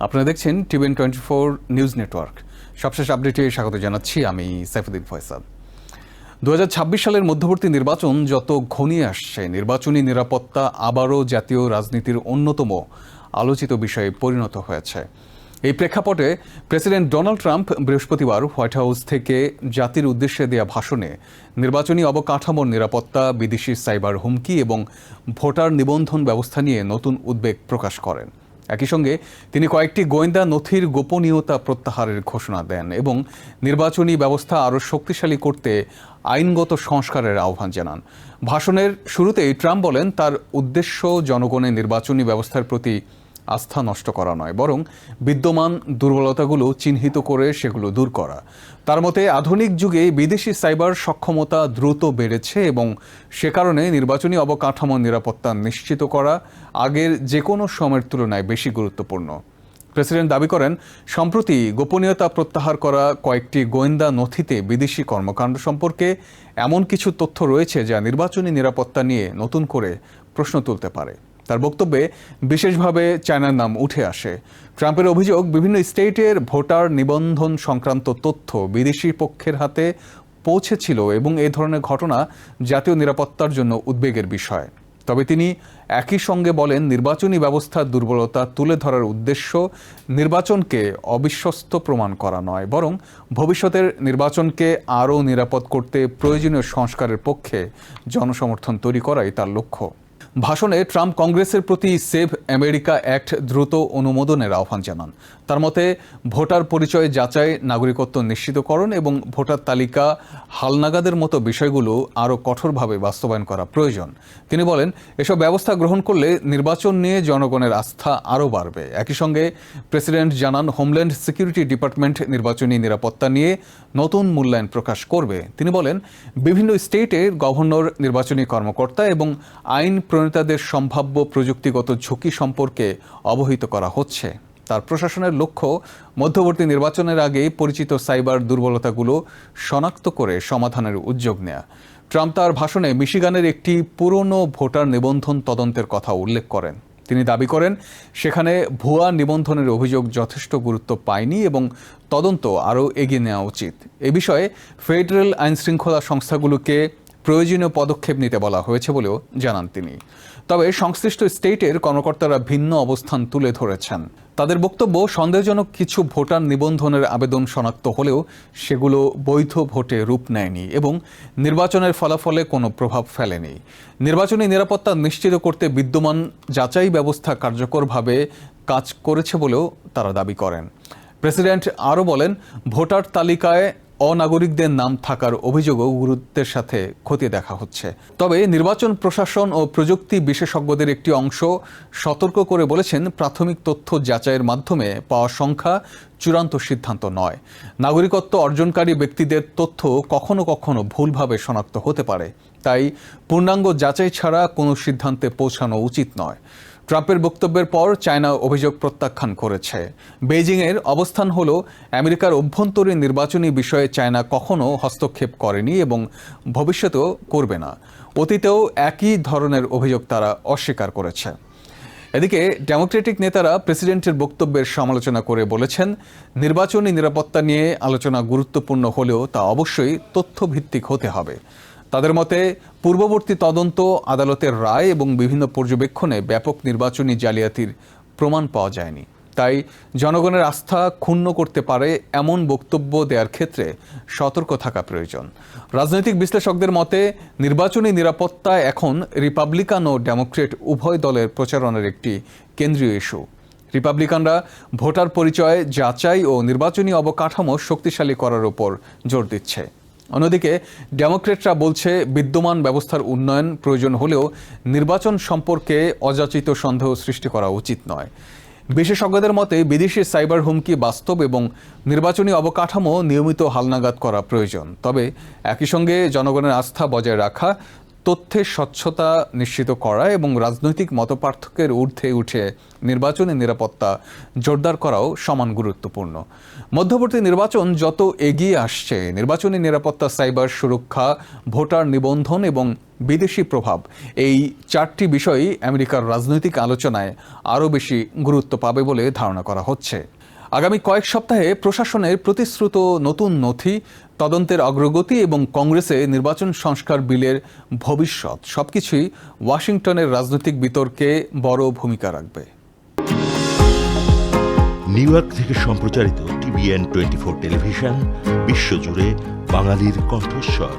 আপনারা দেখছেন TVN24 news network. সবশেষ আপডেটে স্বাগত জানাচ্ছি আমি সাইফুদ্দিন ফয়সাল। 2026 সালের মধ্যবর্তী নির্বাচন যত ঘনিয়ে আসছে, নির্বাচনী নিরাপত্তা আবারও জাতীয় রাজনীতির অন্যতম আলোচিত বিষয়ে পরিণত হয়েছে। এই প্রেক্ষাপটে প্রেসিডেন্ট ডোনাল্ড ট্রাম্প বৃহস্পতিবার হোয়াইট হাউস থেকে জাতির উদ্দেশ্যে দেয়া ভাষণে নির্বাচনী অবকাঠামোর নিরাপত্তা, বিদেশি সাইবার হুমকি এবং ভোটার নিবন্ধন ব্যবস্থা নিয়ে নতুন উদ্বেগ প্রকাশ করেন। একই সঙ্গে তিনি কয়েকটি গোয়েন্দা নথির গোপনীয়তা প্রত্যাহারের ঘোষণা দেন এবং নির্বাচনী ব্যবস্থা আরও শক্তিশালী করতে আইনগত সংস্কারের আহ্বান জানান। ভাষণের শুরুতেই ট্রাম্প বলেন, তার উদ্দেশ্য জনগণের নির্বাচনী ব্যবস্থার প্রতি আস্থা নষ্ট করা নয়, বরং বিদ্যমান দুর্বলতাগুলো চিহ্নিত করে সেগুলো দূর করা। তার মতে আধুনিক যুগে বিদেশি সাইবার সক্ষমতা দ্রুত বেড়েছে এবং সে কারণে নির্বাচনী অবকাঠামোর নিরাপত্তা নিশ্চিত করা আগের যে কোনো সময়ের তুলনায় বেশি গুরুত্বপূর্ণ। প্রেসিডেন্ট দাবি করেন, সম্প্রতি গোপনীয়তা প্রত্যাহার করা কয়েকটি গোয়েন্দা নথিতে বিদেশি কর্মকাণ্ড সম্পর্কে এমন কিছু তথ্য রয়েছে যা নির্বাচনী নিরাপত্তা নিয়ে নতুন করে প্রশ্ন তুলতে পারে। তার বক্তব্যে বিশেষভাবে চায়নার নাম উঠে আসে। ট্রাম্পের অভিযোগ, বিভিন্ন স্টেটের ভোটার নিবন্ধন সংক্রান্ত তথ্য বিদেশি পক্ষের হাতে পৌঁছেছিল এবং এই ধরনের ঘটনা জাতীয় নিরাপত্তার জন্য উদ্বেগের বিষয়। তবে তিনি একই সঙ্গে বলেন, নির্বাচনী ব্যবস্থার দুর্বলতা তুলে ধরার উদ্দেশ্য নির্বাচনকে অবিশ্বস্ত প্রমাণ করা নয়, বরং ভবিষ্যতের নির্বাচনকে আরও নিরাপদ করতে প্রয়োজনীয় সংস্কারের পক্ষে জনসমর্থন তৈরি করাই তার লক্ষ্য। ভাষণে ট্রাম্প কংগ্রেসের প্রতি সেভ আমেরিকা অ্যাক্ট দ্রুত অনুমোদনের আহ্বান জানান। তার মতে ভোটার পরিচয় যাচাই, নাগরিকত্ব নিশ্চিতকরণ এবং ভোটার তালিকা হালনাগাদের মতো বিষয়গুলো আরও কঠোরভাবে বাস্তবায়ন করা প্রয়োজন। তিনি বলেন, এসব ব্যবস্থা গ্রহণ করলে নির্বাচন নিয়ে জনগণের আস্থা আরও বাড়বে। একই সঙ্গে প্রেসিডেন্ট জানান, হোমল্যান্ড সিকিউরিটি ডিপার্টমেন্ট নির্বাচনী নিরাপত্তা নিয়ে নতুন মূল্যায়ন প্রকাশ করবে। তিনি বলেন, বিভিন্ন স্টেটের গভর্নর, নির্বাচনী কর্মকর্তা এবং আইন প্রণেতাদের সম্ভাব্য প্রযুক্তিগত ঝুঁকি সম্পর্কে অবহিত করা হচ্ছে। তার প্রশাসনের লক্ষ্য মধ্যবর্তী নির্বাচনের আগে পরিচিত সাইবার দুর্বলতাগুলো শনাক্ত করে সমাধানের উদ্যোগ নেয়া। ট্রাম্প তার ভাষণে মিশিগানের একটি পুরনো ভোটার নিবন্ধন তদন্তের কথা উল্লেখ করেন। তিনি দাবি করেন, সেখানে ভুয়া নিবন্ধনের অভিযোগ যথেষ্ট গুরুত্ব পায়নি এবং তদন্ত আরও এগিয়ে নেওয়া উচিত। এ বিষয়ে ফেডারেল আইনশৃঙ্খলা সংস্থাগুলোকে প্রয়োজনীয় পদক্ষেপ নিতে বলা হয়েছে বলেও জানান তিনি। তবে সংশ্লিষ্ট স্টেটের কর্মকর্তারা ভিন্ন অবস্থান তুলে ধরেছেন। তাদের বক্তব্য, সন্দেহজনক কিছু ভোটার নিবন্ধনের আবেদন শনাক্ত হলেও সেগুলো বৈধ ভোটে রূপ নেয়নি এবং নির্বাচনের ফলাফলে কোনো প্রভাব ফেলেনি। নির্বাচনী নিরাপত্তা নিশ্চিত করতে বিদ্যমান যাচাই ব্যবস্থা কার্যকরভাবে কাজ করেছে বলেও তারা দাবি করেন। প্রেসিডেন্ট আরও বলেন, ভোটার তালিকায় অনাগরিকদের নাম থাকার অভিযোগও গুরুত্বের সাথে খতিয়ে দেখা হচ্ছে। তবে নির্বাচন প্রশাসন ও প্রযুক্তি বিশেষজ্ঞদের একটি অংশ সতর্ক করে বলেছেন, প্রাথমিক তথ্য যাচাইয়ের মাধ্যমে পাওয়া সংখ্যা চূড়ান্ত সিদ্ধান্ত নয়। নাগরিকত্ব অর্জনকারী ব্যক্তিদের তথ্য কখনো কখনো ভুলভাবে শনাক্ত হতে পারে, তাই পূর্ণাঙ্গ যাচাই ছাড়া কোনো সিদ্ধান্তে পৌঁছানো উচিত নয়। ট্রাম্পের বক্তব্যের পর চায়না অভিযোগ প্রত্যাখ্যান করেছে। বেইজিংয়ের অবস্থান হল, আমেরিকার অভ্যন্তরীণ নির্বাচনী বিষয়ে চায়না কখনো হস্তক্ষেপ করেনি এবং ভবিষ্যতেও করবে না। অতীতেও একই ধরনের অভিযোগ তারা অস্বীকার করেছে। এদিকে ডেমোক্রেটিক নেতারা প্রেসিডেন্টের বক্তব্যের সমালোচনা করে বলেছেন, নির্বাচনী নিরাপত্তা নিয়ে আলোচনা গুরুত্বপূর্ণ হলেও তা অবশ্যই তথ্যভিত্তিক হতে হবে। তাদের মতে পূর্ববর্তী তদন্ত, আদালতের রায় এবং বিভিন্ন পর্যবেক্ষণে ব্যাপক নির্বাচনী জালিয়াতির প্রমাণ পাওয়া যায়নি। তাই জনগণের আস্থা ক্ষুণ্ণ করতে পারে এমন বক্তব্য দেওয়ার ক্ষেত্রে সতর্ক থাকা প্রয়োজন। রাজনৈতিক বিশ্লেষকদের মতে নির্বাচনী নিরাপত্তা এখন রিপাবলিকান ও ডেমোক্রেট উভয় দলের প্রচারণার একটি কেন্দ্রীয় ইস্যু। রিপাবলিকানরা ভোটার পরিচয় যাচাই ও নির্বাচনী অবকাঠামো শক্তিশালী করার উপর জোর দিচ্ছে। অন্যদিকে ডেমোক্রেটরা বলছে, বিদ্যমান ব্যবস্থার উন্নয়ন প্রয়োজন হলেও নির্বাচন সম্পর্কে অযাচিত সন্দেহ সৃষ্টি করা উচিত নয়। বিশেষজ্ঞদের মতে বিদেশি সাইবার হুমকি বাস্তব এবং নির্বাচনী অবকাঠামো নিয়মিত হালনাগাদ করা প্রয়োজন। তবে একই সঙ্গে জনগণের আস্থা বজায় রাখা, তথ্যের স্বচ্ছতা নিশ্চিত করা এবং রাজনৈতিক মতপার্থক্যের ঊর্ধ্বে উঠে নির্বাচনী নিরাপত্তা জোরদার করাও সমান গুরুত্বপূর্ণ। মধ্যবর্তী নির্বাচন যত এগিয়ে আসছে, নির্বাচনী নিরাপত্তা, সাইবার সুরক্ষা, ভোটার নিবন্ধন এবং বিদেশি প্রভাব, এই 4টি বিষয়ই আমেরিকার রাজনৈতিক আলোচনায় আরও বেশি গুরুত্ব পাবে বলে ধারণা করা হচ্ছে। আগামী কয়েক সপ্তাহে প্রশাসনের প্রতিশ্রুত নতুন নথি, তদন্তের অগ্রগতি এবং কংগ্রেসে নির্বাচন সংস্কার বিলের ভবিষ্যৎ সবকিছুই ওয়াশিংটনের রাজনৈতিক বিতর্কে বড় ভূমিকা রাখবে। নিউ ইয়র্ক থেকে সম্প্রচারিত TVN 24 টেলিভিশন বিশ্বজুড়ে বাঙালির কণ্ঠস্বর।